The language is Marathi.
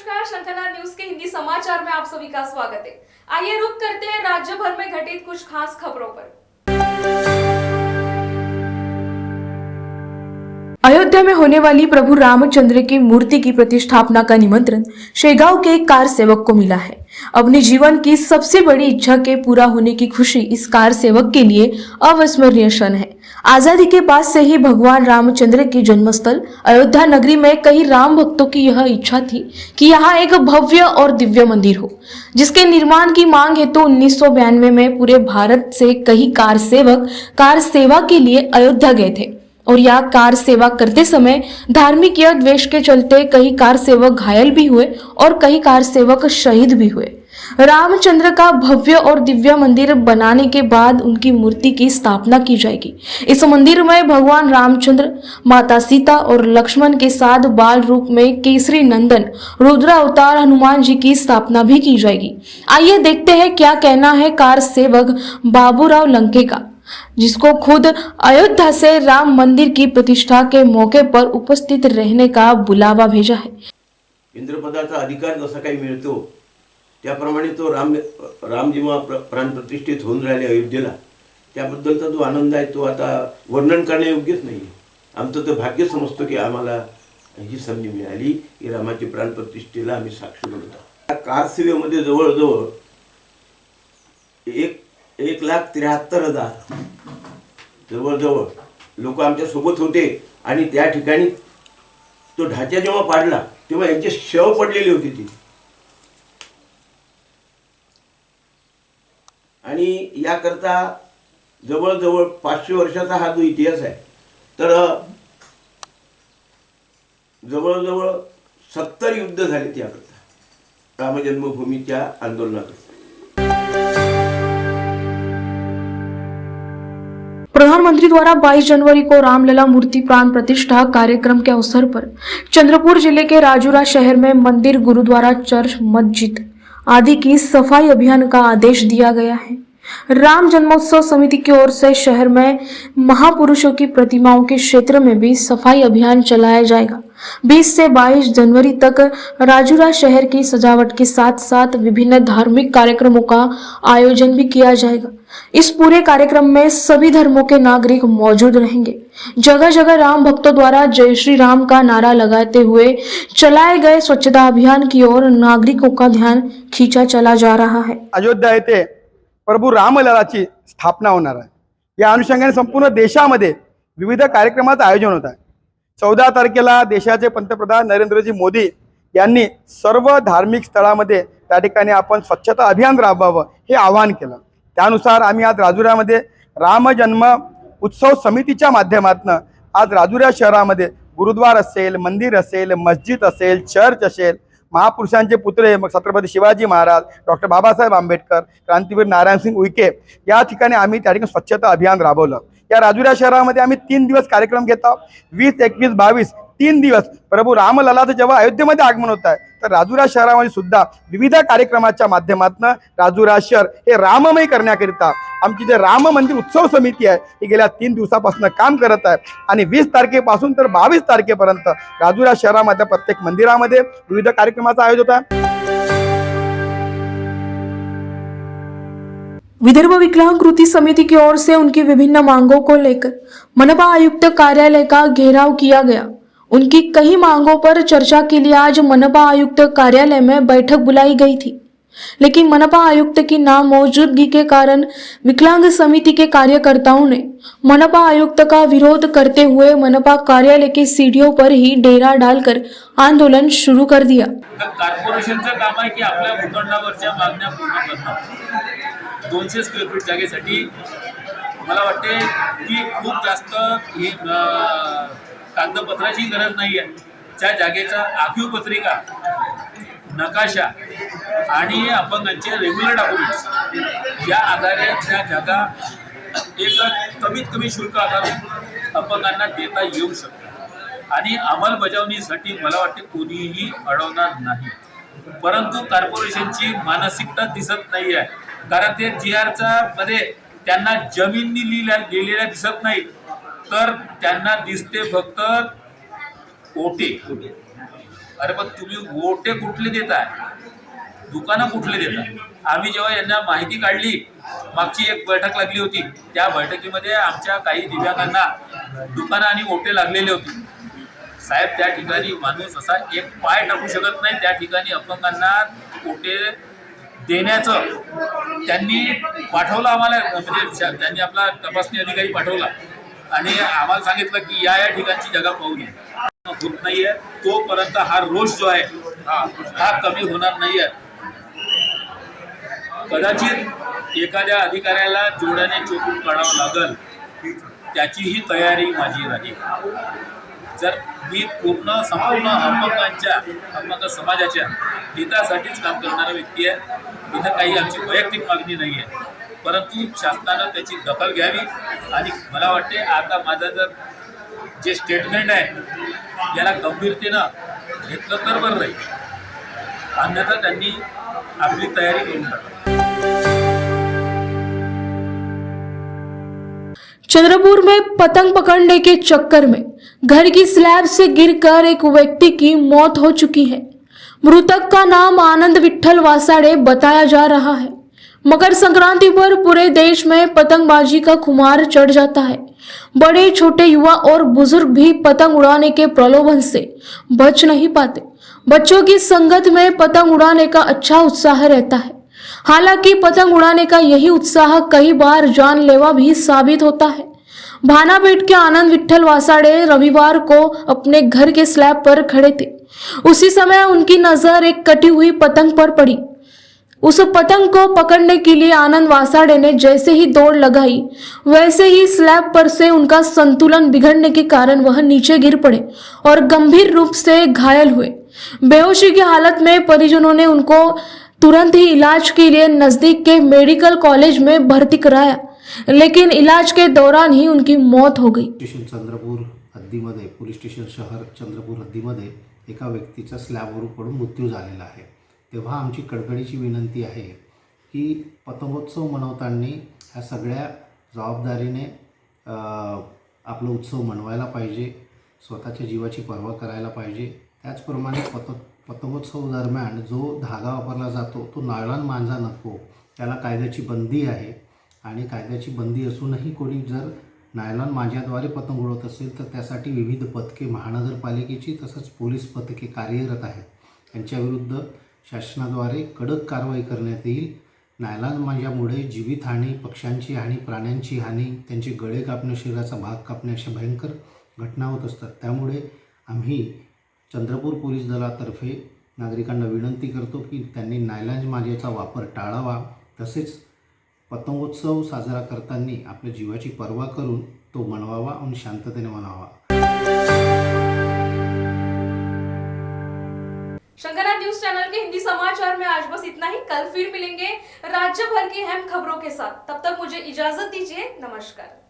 नमस्कार, शंखला न्यूज के हिंदी समाचार में आप सभी का स्वागत है। आइए रुक करते हैं राज्य भर में घटित कुछ खास खबरों पर। अयोध्या में होने वाली प्रभु रामचंद्र की मूर्ति की प्रतिष्ठापना का निमंत्रण शेगांव के एक कार सेवक को मिला है। अपने जीवन की सबसे बड़ी इच्छा के पूरा होने की खुशी इस कार सेवक के लिए अविस्मरणीय क्षण है। आजादी के बाद से ही भगवान रामचंद्र की जन्मस्थल अयोध्या नगरी में कई राम भक्तों की यह इच्छा थी कि यहाँ एक भव्य और दिव्य मंदिर हो, जिसके निर्माण की मांग हेतु 1992 में पूरे भारत से कई कार सेवक कार सेवा के लिए अयोध्या गए थे और यह कार सेवा करते समय धार्मिक या द्वेष के चलते कई कार सेवक घायल भी हुए और कई कार सेवक शहीद भी हुए। रामचंद्र का भव्य और दिव्य मंदिर बनाने के बाद उनकी मूर्ति की स्थापना की जाएगी। इस मंदिर में भगवान रामचंद्र, माता सीता और लक्ष्मण के साथ बाल रूप में केसरी नंदन रुद्र अवतार हनुमान जी की स्थापना भी की जाएगी। आइए देखते हैं क्या कहना है कार सेवक बाबूराव लंके का, जिसको खुद अयोध्या से राम मंदिर की प्रतिष्ठा के मौके पर उपस्थित रहने का बुलावा भेजा है। इंद्रपदाचा अधिकार जसा काही मिळतो त्याप्रमाणे तो राम जेव्हा प्राण प्रतिष्ठित होऊन राहिले अयोध्येला, त्याबद्दलचा जो आनंद आहे तो आता वर्णन करण्यायोग्यच नाही। आमचं तर भाग्य समजतो की आम्हाला ही संधी मिळाली की रामाची प्राण प्रतिष्ठेला आम्ही साक्षी बनतो। कार सेवेमध्ये जवळजवळ 1,73,000 जवळजवळ लोक आमच्या सोबत होते आणि त्या ठिकाणी तो ढाचा जेव्हा पाडला तेव्हा यांचे शव पडलेले होते ती। आणि याकरता जवळजवळ 500 वर्षाचा हा जो इतिहास आहे, तर जवळजवळ 70 युद्ध झाले त्याकरता रामजन्मभूमीच्या आंदोलनाकरता। प्रधानमंत्री द्वारा 22 जनवरी को रामलला मूर्ति प्राण प्रतिष्ठा कार्यक्रम के अवसर पर चंद्रपुर जिले के राजूरा शहर में मंदिर, गुरुद्वारा, चर्च, मस्जिद आदि की सफाई अभियान का आदेश दिया गया है। राम जन्मोत्सव समिति की ओर से शहर में महापुरुषों की प्रतिमाओं के क्षेत्र में भी सफाई अभियान चलाया जाएगा। 20 से 22 जनवरी तक राजूरा शहर की सजावट के साथ साथ विभिन्न धार्मिक कार्यक्रमों का आयोजन भी किया जाएगा। इस पूरे कार्यक्रम में सभी धर्मों के नागरिक मौजूद रहेंगे। जगह जगह राम भक्तों द्वारा जय श्री राम का नारा लगाते हुए चलाए गए स्वच्छता अभियान की ओर नागरिकों का ध्यान खींचा चला जा रहा है। अयोध्या येथे प्रभू रामललाची स्थापना होणार आहे। या अनुषंगाने संपूर्ण देशामध्ये विविध कार्यक्रमाचं आयोजन होत आहे। 14 तारखेला देशाचे पंतप्रधान नरेंद्रजी मोदी यांनी सर्व धार्मिक स्थळांमध्ये त्या ठिकाणी आपण स्वच्छता अभियान राबवावं हे आवाहन केलं। त्यानुसार आम्ही आज राजुऱ्यामध्ये राम जन्म उत्सव समितीच्या माध्यमातून आज राजुरा शहरामध्ये गुरुद्वार असेल, मंदिर असेल, मस्जिद असेल, चर्च असेल, महापुरुषांचे पुतळे मग छत्रपती शिवाजी महाराज, डॉक्टर बाबासाहेब आंबेडकर, क्रांतीवीर नारायणसिंग उईके या ठिकाणी आम्ही त्या ठिकाणी स्वच्छता अभियान राबवलं। या राजुरा शहरामध्ये आम्ही 3 दिवस कार्यक्रम घेत आहोत। 20, 21, 22 3 दिवस प्रभू रामललाचं जेव्हा अयोध्येमध्ये आगमन होत आहे, तर राजुरा शहरामध्ये सुद्धा विविध कार्यक्रमाच्या माध्यमातून राजुरा शहर हे राममय करण्याकरिता आमची जे राम मंदिर उत्सव समिती आहे ही गेल्या 3 दिवसापासून काम करत आहे। आणि 20 तारखेपासून तर 22 तारखेपर्यंत राजुरा शहरामध्ये प्रत्येक मंदिरामध्ये विविध कार्यक्रमाचं आयोजन होत आहे। विदर्भ विकलांग कृति समिति की ओर से उनकी विभिन्न मांगों को लेकर मनपा आयुक्त कार्यालय का घेराव किया गया। उनकी कई मांगों पर चर्चा के लिए आज मनपा आयुक्त कार्यालय में बैठक बुलाई गई थी, लेकिन मनपा आयुक्त की नामौजूदगी के कारण विकलांग समिति के कार्यकर्ताओं ने मनपा आयुक्त का विरोध करते हुए मनपा कार्यालय के सीढ़ियों पर ही डेरा डालकर आंदोलन शुरू कर दिया। कॉर्पोरेशनचं काम आहे की आपल्या भूखंडावरच्या मागण्या पूर्ण करणं। 200 स्क्वेअर फीट जागेसाठी मला वाटते की खूप जास्त ही कागदपत्राची गरज नाही आहे। त्या जागेचा आखीव पत्रिका, नकाशा आणि अपंगांचे रेग्युलर डॉक्युमेंट्स या आधारे त्या जागा एक कमीत कमी शुल्क आधारून अपंगांना देता येऊ शकते आणि अंमलबजावणीसाठी मला वाटते कोणीही अडवणार नाही। परंतु कॉर्पोरेशनची मानसिकता दिसत नाही आहे, कारण ते GRचा मध्ये त्यांना जमीन लिहिलेल्या दिसत नाही, तर त्यांना दिसते फक्त ओटे। अरे पण तुम्ही ओटे कुठले देताय, दुकानं कुठले देताय? आम्ही जेव्हा यांना माहिती काढली, मागची एक बैठक लागली होती, त्या बैठकीमध्ये आमच्या काही दिव्यांगांना दुकानं आणि ओटे लागलेले होते. साहेब, त्या ठिकाणी माणूस असा एक पाय टाकू शकत नाही, त्या ठिकाणी अपंगांना ओटे देण्याचं त्यांनी पाठवलं आम्हाला, म्हणजे त्यांनी आपला तपासणी अधिकारी पाठवला आणि आम्हाला सांगितलं की या ठिकाणची जागा पाहून ये. होत नाहीये तोपर्यंत हा रोष जो आहे हा कमी होणार नाहीये. कदाचित एखाद्या अधिकाऱ्याला जोड्याने चोपून काढावं लागल, त्याचीही तयारी माझी राहील. जर मी संपूर्ण अपंग समाजाच्या हितासाठीच काम करणारा व्यक्ती आहे. इथं काही आमची वैयक्तिक मागणी नाही आहे, परंतु शासनानं त्याची दखल घ्यावी. आणि मला वाटते आता माझं जर जे स्टेटमेंट आहे याला गंभीरतेनं घेतलं तर बरं राहील, अन्यथा त्यांनी आपली तयारी करून टाकावी. चंद्रपुर में पतंग पकड़ने के चक्कर में घर की स्लैब से गिरकर एक व्यक्ति की मौत हो चुकी है। मृतक का नाम आनंद विठल वासाड़े बताया जा रहा है। मकर संक्रांति पर पूरे देश में पतंगबाजी का खुमार चढ़ जाता है। बड़े छोटे युवा और बुजुर्ग भी पतंग उड़ाने के प्रलोभन से बच नहीं पाते। बच्चों की संगत में पतंग उड़ाने का अच्छा उत्साह रहता है। हालांकि पतंग उड़ाने का यही उत्साह कई बार जानलेवा भी साबित होता है। भानापेट के आनंद विठल वासाड़े रविवार को अपने घर के स्लैब पर खड़े थे। उसी समय उनकी नजर एक कटी हुई पतंग पर पड़ी। उस पतंग को पकड़ने के लिए आनंद वासाड़े ने जैसे ही दौड़ लगाई, वैसे ही स्लैब पर से उनका संतुलन बिगड़ने के कारण वह नीचे गिर पड़े और गंभीर रूप से घायल हुए। बेहोशी की हालत में परिजनों ने उनको तुरंत ही इलाज के लिए नजदीक के मेडिकल कॉलेज में भर्ती कराया, लेकिन इलाज के दौरान ही उनकी मौत हो गई। स्टेशन चंद्रपूर हद्दीमध्ये पोलीस स्टेशन शहर चंद्रपूर हद्दीमध्ये एका व्यक्तीचा स्लॅबवरून पडून मृत्यू झालेला आहे। तेव्हा आमची कडकडीची विनंती आहे की पतंगोत्सव मनवताना ह्या सगळ्या जबाबदारीने आपला उत्सव मनवायला पाहिजे, स्वतःच्या जीवाची पर्वा करायला पाहिजे। त्याचप्रमाणे पतंगोत्सव दरम्यान जो धागा वापरला जातो तो नायलॉन मांजा नको, त्याला कायद्याची बंदी आहे। आणि कायद्याची बंदी असूनही कोणी जर नायलॉन मांजाद्वारे पतंग उडवत असेल तर त्यासाठी विविध पथके महानगरपालिकेची तसंच पोलीस पथके कार्यरत आहेत। त्यांच्याविरुद्ध शासनाद्वारे कडक कारवाई करण्यात येईल। नायलॉन मांजामुळे जीवितहानी, पक्ष्यांची हानी, प्राण्यांची हानी, त्यांचे गळे कापणे, शरीराचा भाग कापणे अशा भयंकर घटना होत असतात। त्यामुळे आम्ही चंद्रपूर पोलीस दलातर्फे नागरिकांना विनंती करतो की त्यांनी नायलॉन मांजाचा वापर टाळावा। तसेच पतंगोत्सव साजरा करताना आपल्या जीवाची पर्वा करून तो मनवावा आणि शांततेने मनावा। शंकरनाथ न्यूज चैनल के हिंदी समाचार में आज बस इतना ही। कल फिर मिलेंगे राज्य भर की अहम खबरों के साथ। तब तक मुझे इजाजत दीजिए। नमस्कार।